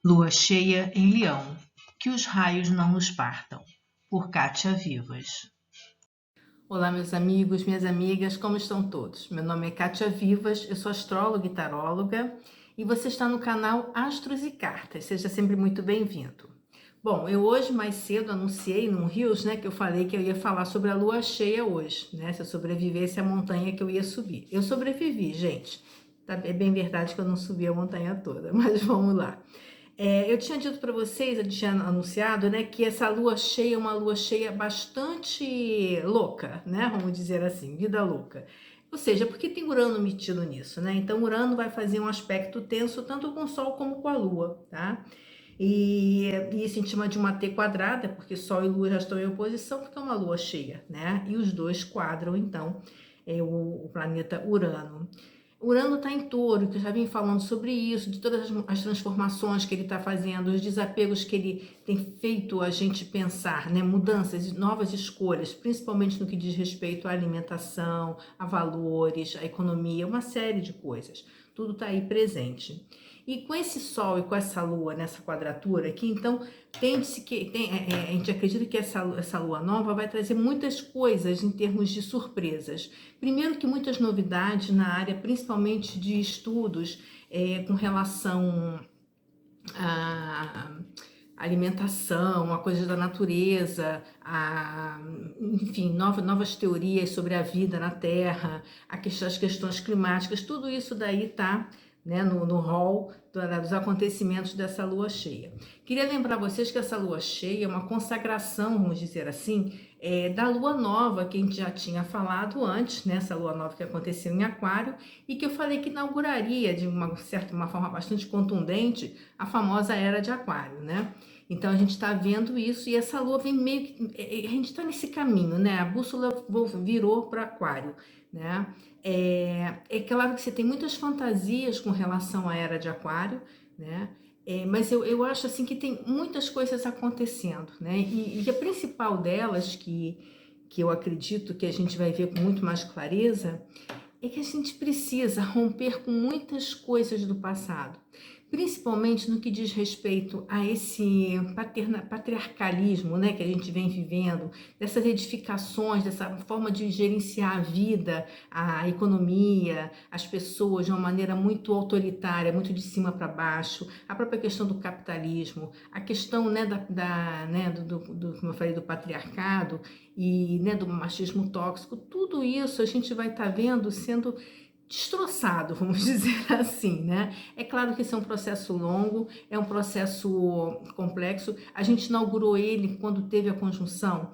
Lua cheia em Leão, que os raios não nos partam, por Kátia Vivas. Olá, meus amigos, minhas amigas, como estão todos? Meu nome é Kátia Vivas, eu sou astróloga e taróloga e você está no canal Astros e Cartas. Seja sempre muito bem-vindo. Bom, eu hoje mais cedo anunciei no Rios, que eu falei que eu ia falar sobre a lua cheia hoje, se eu sobrevivesse à montanha que eu ia subir. Eu sobrevivi, gente. É bem verdade que eu não subi a montanha toda, mas vamos lá. Eu tinha dito para vocês, eu tinha anunciado, que essa lua cheia é uma lua cheia bastante louca, vamos dizer assim, vida louca. Ou seja, porque tem Urano metido nisso, Então Urano vai fazer um aspecto tenso tanto com o Sol como com a Lua, tá? E isso a gente chama de uma T quadrada, porque Sol e Lua já estão em oposição, porque é uma lua cheia, E os dois quadram, então, o planeta Urano. Urano está em Touro, que eu já vim falando sobre isso, de todas as transformações que ele está fazendo, os desapegos que ele tem feito a gente pensar, mudanças, novas escolhas, principalmente no que diz respeito à alimentação, a valores, à economia, uma série de coisas. Tudo está aí presente. E com esse Sol e com essa Lua nessa quadratura aqui, então a gente acredita que essa Lua nova vai trazer muitas coisas em termos de surpresas. Primeiro que muitas novidades na área, principalmente de estudos com relação à alimentação, a coisas da natureza, enfim, novas teorias sobre a vida na Terra, as questões climáticas, tudo isso daí está no rol dos acontecimentos dessa lua cheia. Queria lembrar vocês que essa lua cheia é uma consagração, vamos dizer assim, da lua nova que a gente já tinha falado antes, essa lua nova que aconteceu em Aquário e que eu falei que inauguraria de uma forma bastante contundente a famosa era de Aquário, Então a gente está vendo isso e essa lua vem meio que. A gente está nesse caminho, A bússola virou para Aquário, É claro que você tem muitas fantasias com relação à era de Aquário, mas eu acho assim que tem muitas coisas acontecendo, E a principal delas que eu acredito que a gente vai ver com muito mais clareza é que a gente precisa romper com muitas coisas do passado, principalmente no que diz respeito a esse patriarcalismo, que a gente vem vivendo, dessas edificações, dessa forma de gerenciar a vida, a economia, as pessoas de uma maneira muito autoritária, muito de cima para baixo, a própria questão do capitalismo, a questão como eu falei, do patriarcado e do machismo tóxico, tudo isso a gente vai estar vendo sendo destroçado, vamos dizer assim, É claro que esse é um processo longo, é um processo complexo. A gente inaugurou ele quando teve a conjunção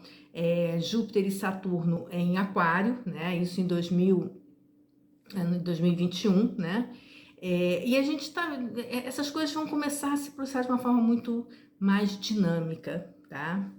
Júpiter e Saturno em Aquário, Isso em 2021, E a gente essas coisas vão começar a se processar de uma forma muito mais dinâmica, tá?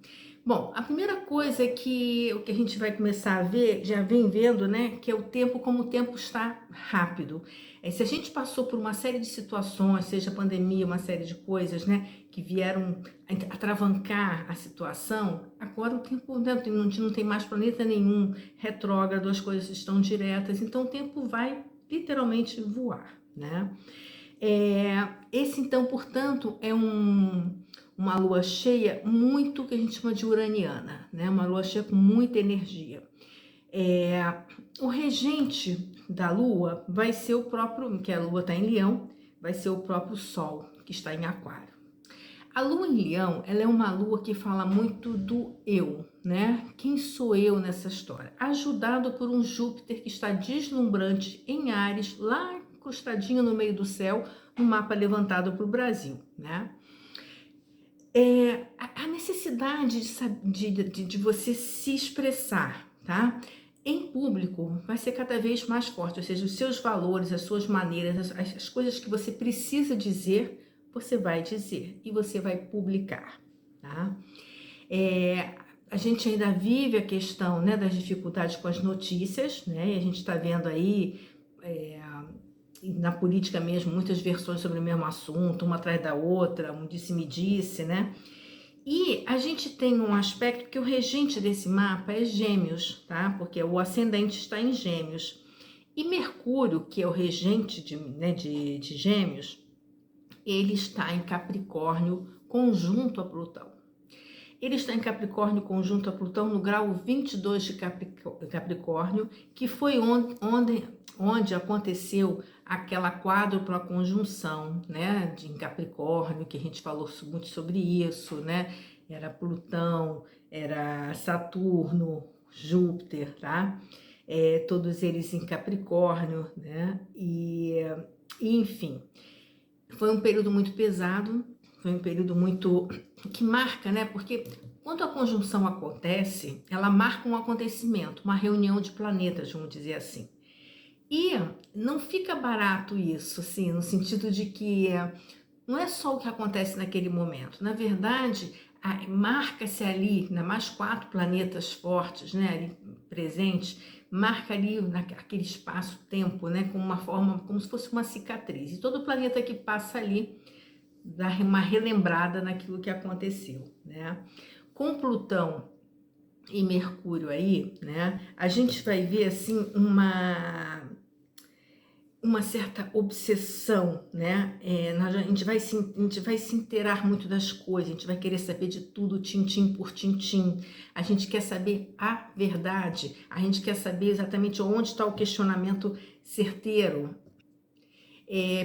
Bom, a primeira coisa é que o que a gente vai começar a ver, já vem vendo, que é o tempo, como o tempo está rápido. Se a gente passou por uma série de situações, seja pandemia, uma série de coisas, que vieram atravancar a situação, agora o tempo não tem mais planeta nenhum retrógrado, as coisas estão diretas, então o tempo vai literalmente voar, Esse, então, portanto, é uma lua cheia muito que a gente chama de uraniana, Uma lua cheia com muita energia. O regente da lua vai ser o próprio, que a lua está em Leão, vai ser o próprio Sol, que está em Aquário. A lua em Leão, ela é uma lua que fala muito do eu, Quem sou eu nessa história? Ajudado por um Júpiter que está deslumbrante em Áries, lá encostadinho no meio do céu, no mapa levantado para o Brasil, A necessidade de você se expressar, Em público vai ser cada vez mais forte, ou seja, os seus valores, as suas maneiras, as coisas que você precisa dizer, você vai dizer e você vai publicar, A gente ainda vive a questão, das dificuldades com as notícias, E a gente está vendo aí na política mesmo, muitas versões sobre o mesmo assunto, uma atrás da outra, um disse-me-disse, E a gente tem um aspecto que o regente desse mapa é Gêmeos, Porque o ascendente está em Gêmeos. E Mercúrio, que é o regente de Gêmeos, ele está em Capricórnio conjunto a Plutão. Ele está em Capricórnio conjunto a Plutão no grau 22 de Capricórnio, que foi onde aconteceu aquela quádrupla conjunção, né, em Capricórnio, que a gente falou muito sobre isso, né? Era Plutão, era Saturno, Júpiter, tá? Todos eles em Capricórnio, né? E enfim, foi um período muito pesado, foi um período muito que marca, né? Porque quando a conjunção acontece, ela marca um acontecimento, uma reunião de planetas, vamos dizer assim. E não fica barato isso, assim, no sentido de que não é só o que acontece naquele momento. Na verdade, marca-se ali, ainda mais 4 planetas fortes, né, ali presentes, marca ali naquele espaço-tempo, né, como uma forma, como se fosse uma cicatriz. E todo planeta que passa ali dá uma relembrada naquilo que aconteceu, né? Com Plutão e Mercúrio aí, né, a gente vai ver assim uma certa obsessão, né? A gente vai se inteirar muito das coisas, a gente vai querer saber de tudo, tintim por tintim. A gente quer saber a verdade, a gente quer saber exatamente onde está o questionamento certeiro.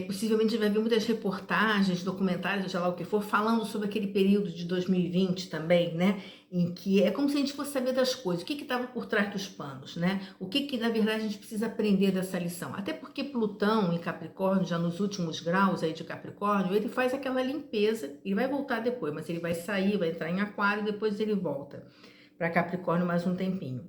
Possivelmente vai ver muitas reportagens, documentários, seja lá o que for, falando sobre aquele período de 2020 também, né? Em que é como se a gente fosse saber das coisas, o que estava por trás dos panos, né? O que na verdade a gente precisa aprender dessa lição. Até porque Plutão em Capricórnio, já nos últimos graus aí de Capricórnio, ele faz aquela limpeza, ele vai voltar depois, mas ele vai sair, vai entrar em Aquário e depois ele volta para Capricórnio mais um tempinho.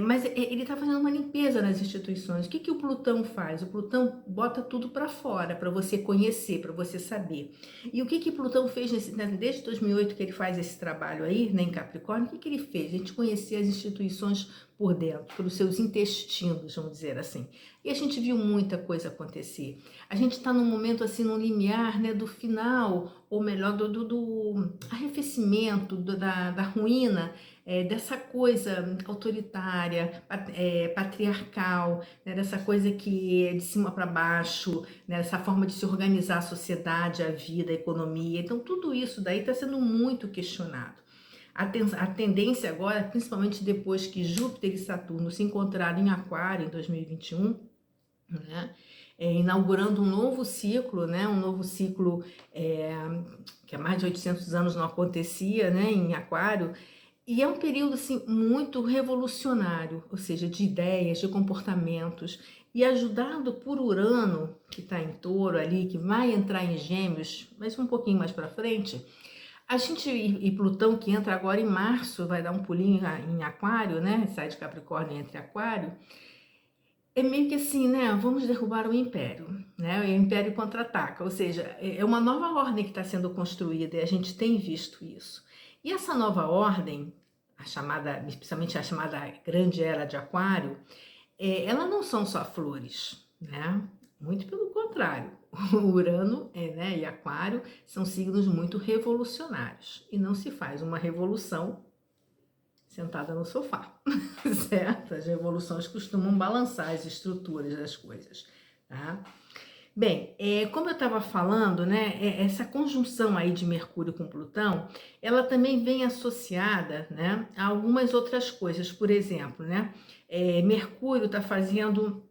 Mas ele está fazendo uma limpeza nas instituições. O que o Plutão faz? O Plutão bota tudo para fora, para você conhecer, para você saber. E o que Plutão fez desde 2008 que ele faz esse trabalho aí, né, em Capricórnio? O que ele fez? A gente conhecer as instituições por dentro, pelos seus intestinos, vamos dizer assim. E a gente viu muita coisa acontecer. A gente está num momento assim, num limiar, né, do final, ou melhor, do arrefecimento, da ruína, dessa coisa autoritária, patriarcal, né, dessa coisa que é de cima para baixo, né, dessa forma de se organizar a sociedade, a vida, a economia. Então, tudo isso daí está sendo muito questionado. A tendência agora, principalmente depois que Júpiter e Saturno se encontraram em Aquário em 2021, né, inaugurando um novo ciclo, né, um novo ciclo que há mais de 800 anos não acontecia, né, em Aquário. E é um período assim muito revolucionário, ou seja, de ideias, de comportamentos, e ajudado por Urano, que está em Touro ali, que vai entrar em Gêmeos, mas um pouquinho mais para frente. A gente e Plutão, que entra agora em março, vai dar um pulinho em Aquário, né? Sai de Capricórnio e entra em Aquário. É meio que assim, né? Vamos derrubar o Império, né? O Império contra-ataca, ou seja, é uma nova ordem que está sendo construída e a gente tem visto isso. E essa nova ordem, especialmente a chamada Grande Era de Aquário, ela não são só flores, né? Muito pelo contrário. O Urano né, e Aquário são signos muito revolucionários e não se faz uma revolução sentada no sofá, certo? As revoluções costumam balançar as estruturas das coisas, tá? Bem, como eu estava falando, né, essa conjunção aí de Mercúrio com Plutão, ela também vem associada, né, a algumas outras coisas. Por exemplo, né, Mercúrio está fazendo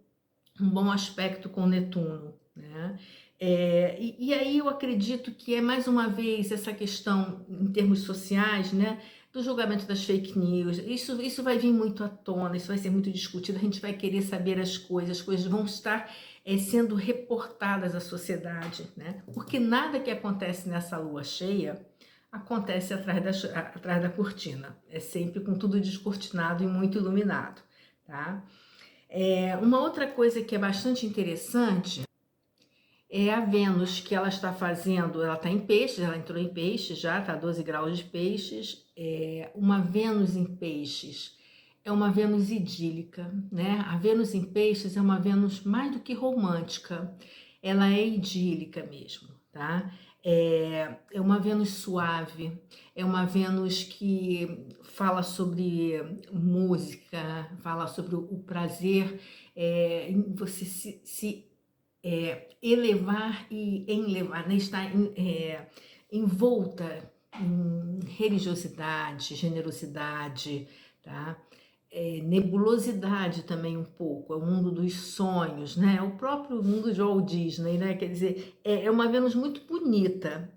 um bom aspecto com Netuno, né? E aí eu acredito que é mais uma vez essa questão em termos sociais, né, do julgamento das fake news. Isso vai vir muito à tona, isso vai ser muito discutido, a gente vai querer saber as coisas vão estar sendo reportadas à sociedade, né? Porque nada que acontece nessa lua cheia acontece atrás da cortina, é sempre com tudo descortinado e muito iluminado, tá? Uma outra coisa que é bastante interessante é a Vênus, que ela está fazendo, ela está em peixes, ela entrou em peixes já, está a 12 graus de peixes. Uma Vênus em peixes é uma Vênus idílica, né? A Vênus em peixes é uma Vênus mais do que romântica, ela é idílica mesmo, tá? É uma Vênus suave, é uma Vênus que fala sobre música, fala sobre o prazer em você se elevar e enlevar, né? Estar envolta em religiosidade, generosidade, tá? Nebulosidade também um pouco, é o mundo dos sonhos, né? É o próprio mundo de Walt Disney, né? Quer dizer, é uma Vênus muito bonita,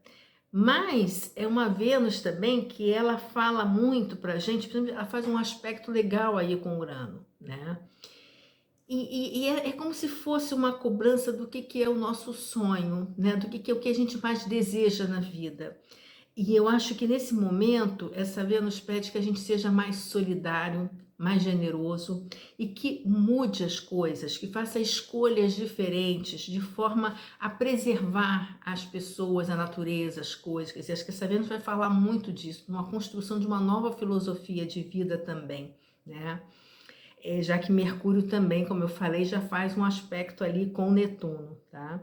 mas é uma Vênus também que ela fala muito pra gente, por exemplo, ela faz um aspecto legal aí com Urano, né? E é como se fosse uma cobrança do que é o nosso sonho, né? Do que é o que a gente mais deseja na vida. E eu acho que nesse momento, essa Vênus pede que a gente seja mais solidário, mais generoso e que mude as coisas, que faça escolhas diferentes, de forma a preservar as pessoas, a natureza, as coisas. Quer dizer, acho que essa Vênus vai falar muito disso, uma construção de uma nova filosofia de vida também, né? Já que Mercúrio também, como eu falei, já faz um aspecto ali com Netuno, tá?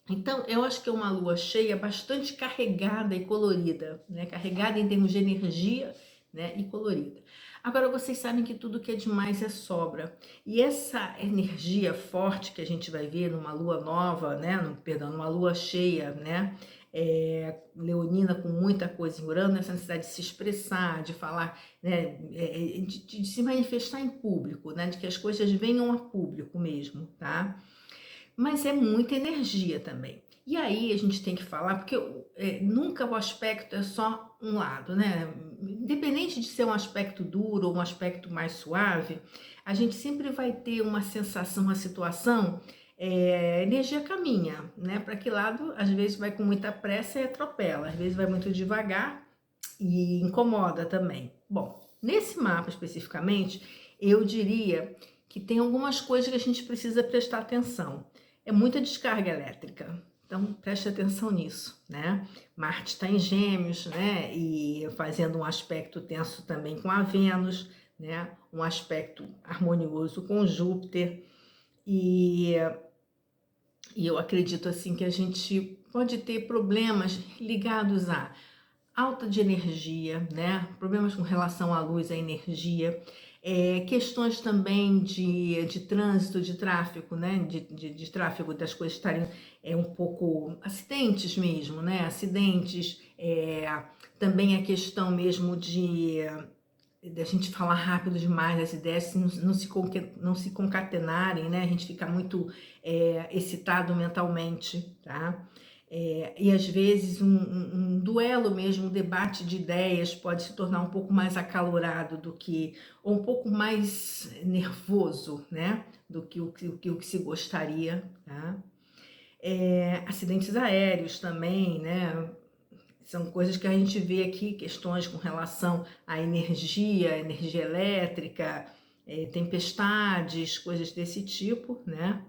Então, eu acho que é uma lua cheia bastante carregada e colorida, né? Carregada em termos de energia, né? E colorida. Agora, vocês sabem que tudo que é demais é sobra. E essa energia forte que a gente vai ver numa lua nova, né? Numa lua cheia, né? Leonina com muita coisa em Urano, essa necessidade de se expressar, de falar, né? De se manifestar em público, né? De que as coisas venham a público mesmo, tá? Mas é muita energia também. E aí a gente tem que falar, porque nunca o aspecto é só um lado, né? Independente de ser um aspecto duro ou um aspecto mais suave, a gente sempre vai ter uma sensação, uma situação, a energia caminha, né? Para que lado? Às vezes vai com muita pressa e atropela, às vezes vai muito devagar e incomoda também. Bom, nesse mapa especificamente, eu diria que tem algumas coisas que a gente precisa prestar atenção. É muita descarga elétrica, então preste atenção nisso, né? Marte está em Gêmeos, né? E fazendo um aspecto tenso também com a Vênus, né? Um aspecto harmonioso com Júpiter. E eu acredito assim que a gente pode ter problemas ligados a alta de energia, né? Problemas com relação à luz, à energia, questões também de trânsito, de tráfego, né? De tráfego, das coisas estarem um pouco acidentes mesmo, né? Acidentes, também a questão mesmo de a gente falar rápido demais, as ideias não se concatenarem, né? A gente fica muito excitado mentalmente, tá? E às vezes um duelo mesmo, um debate de ideias pode se tornar um pouco mais acalorado do que, ou um pouco mais nervoso, né? Do que o que se gostaria, tá? Acidentes aéreos também, né? São coisas que a gente vê aqui, questões com relação à energia elétrica, tempestades, coisas desse tipo, né?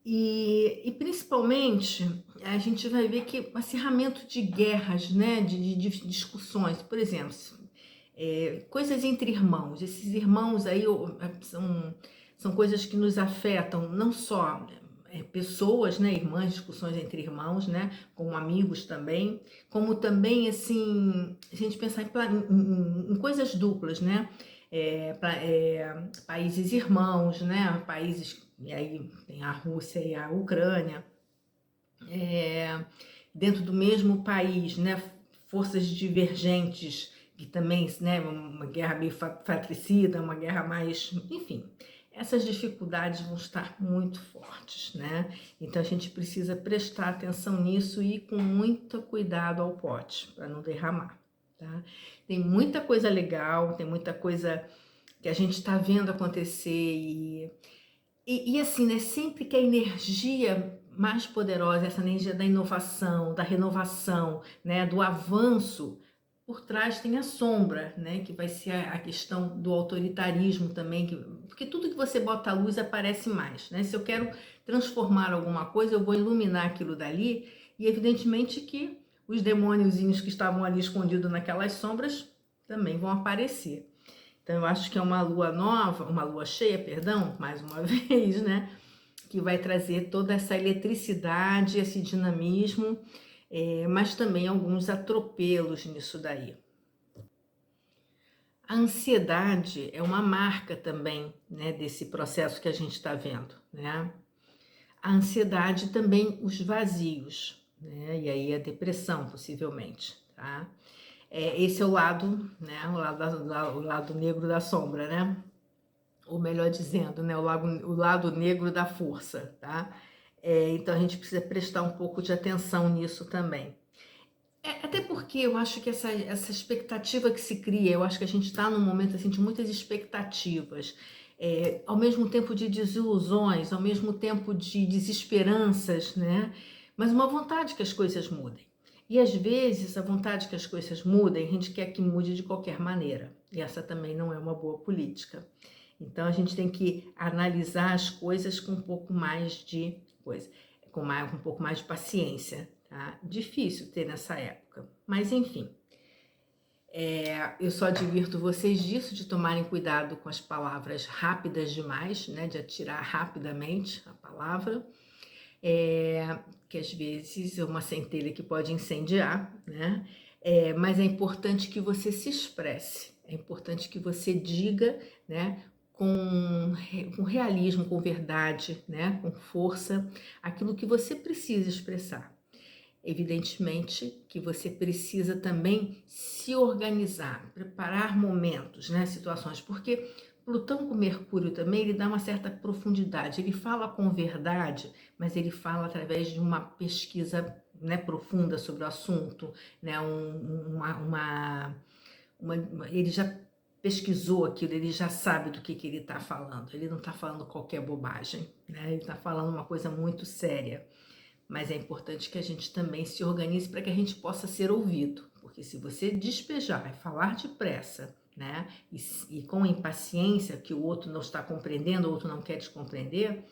E principalmente a gente vai ver que o acirramento de guerras, né? De discussões, por exemplo, coisas entre irmãos. Esses irmãos aí são coisas que nos afetam, não só pessoas, né, irmãs, discussões entre irmãos, né, com amigos também, como também, assim, a gente pensar em coisas duplas, né, países irmãos, né, países, e aí tem a Rússia e a Ucrânia, dentro do mesmo país, né, forças divergentes, que também, né, uma guerra meio fratricida, uma guerra mais, enfim, essas dificuldades vão estar muito fortes, né? Então a gente precisa prestar atenção nisso e ir com muito cuidado ao pote, para não derramar, tá? Tem muita coisa legal, tem muita coisa que a gente está vendo acontecer e assim, né, sempre que a energia mais poderosa, essa energia da inovação, da renovação, né, do avanço, por trás tem a sombra, né, que vai ser a questão do autoritarismo também, porque tudo que você bota à luz aparece mais, né? Se eu quero transformar alguma coisa, eu vou iluminar aquilo dali, e evidentemente que os demôniozinhos que estavam ali escondidos naquelas sombras também vão aparecer. Então eu acho que é uma lua nova, uma lua cheia, perdão, mais uma vez, né? Que vai trazer toda essa eletricidade, esse dinamismo, mas também alguns atropelos nisso daí. A ansiedade é uma marca também, né, desse processo que a gente está vendo, né? A ansiedade também, os vazios, né? E aí a depressão, possivelmente, tá? Esse é o lado, né? O lado negro da sombra, né? Ou melhor dizendo, né? O lado negro da força, tá? Então a gente precisa prestar um pouco de atenção nisso também. Até porque eu acho que essa expectativa que se cria, eu acho que a gente está num momento assim, de muitas expectativas, ao mesmo tempo de desilusões, ao mesmo tempo de desesperanças, né? Mas uma vontade que as coisas mudem. E às vezes a vontade que as coisas mudem, a gente quer que mude de qualquer maneira. E essa também não é uma boa política. Então a gente tem que analisar as coisas com um pouco mais de coisa, com um pouco mais de paciência. Tá? Difícil ter nessa época, mas enfim. Eu só advirto vocês disso, de tomarem cuidado com as palavras rápidas demais, né? De atirar rapidamente a palavra, que às vezes é uma centelha que pode incendiar, né? Mas é importante que você se expresse, é importante que você diga, né? Com realismo, com verdade, né? Com força, aquilo que você precisa expressar. Evidentemente que você precisa também se organizar, preparar momentos, né, situações, porque Plutão com Mercúrio também, ele dá uma certa profundidade, ele fala com verdade, mas ele fala através de uma pesquisa, né, profunda sobre o assunto, né, ele já pesquisou aquilo, ele já sabe do que ele está falando, ele não está falando qualquer bobagem, né, ele está falando uma coisa muito séria. Mas é importante que a gente também se organize para que a gente possa ser ouvido, porque se você despejar e falar depressa, né, e com impaciência, que o outro não está compreendendo, o outro não quer te compreender,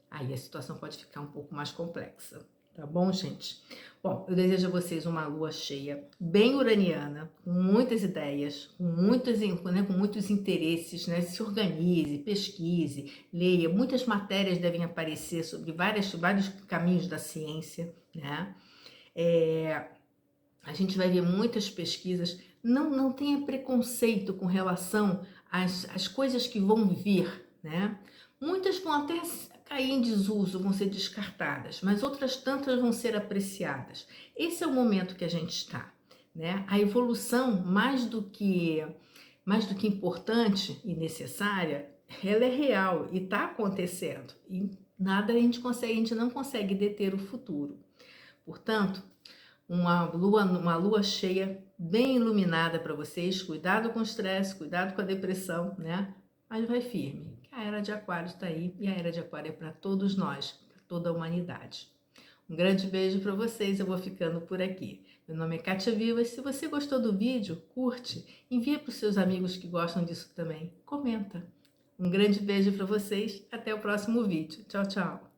aí a situação pode ficar um pouco mais complexa. Tá bom, gente? Bom, eu desejo a vocês uma lua cheia, bem uraniana, com muitas ideias, com muitos interesses, né? Se organize, pesquise, leia. Muitas matérias devem aparecer sobre vários caminhos da ciência, né? A gente vai ver muitas pesquisas. Não tenha preconceito com relação às coisas que vão vir, né? Muitas vão até cair em desuso, vão ser descartadas, mas outras tantas vão ser apreciadas. Esse é o momento que a gente está, né? A evolução, mais do que importante e necessária, ela é real e está acontecendo. E nada a gente não consegue deter o futuro. Portanto, uma lua cheia bem iluminada para vocês. Cuidado com o estresse, cuidado com a depressão, né? Mas vai firme. A Era de Aquário está aí e a Era de Aquário é para todos nós, para toda a humanidade. Um grande beijo para vocês, eu vou ficando por aqui. Meu nome é Kátia Vivas. Se você gostou do vídeo, curte, envia para os seus amigos que gostam disso também. Comenta. Um grande beijo para vocês, até o próximo vídeo. Tchau, tchau.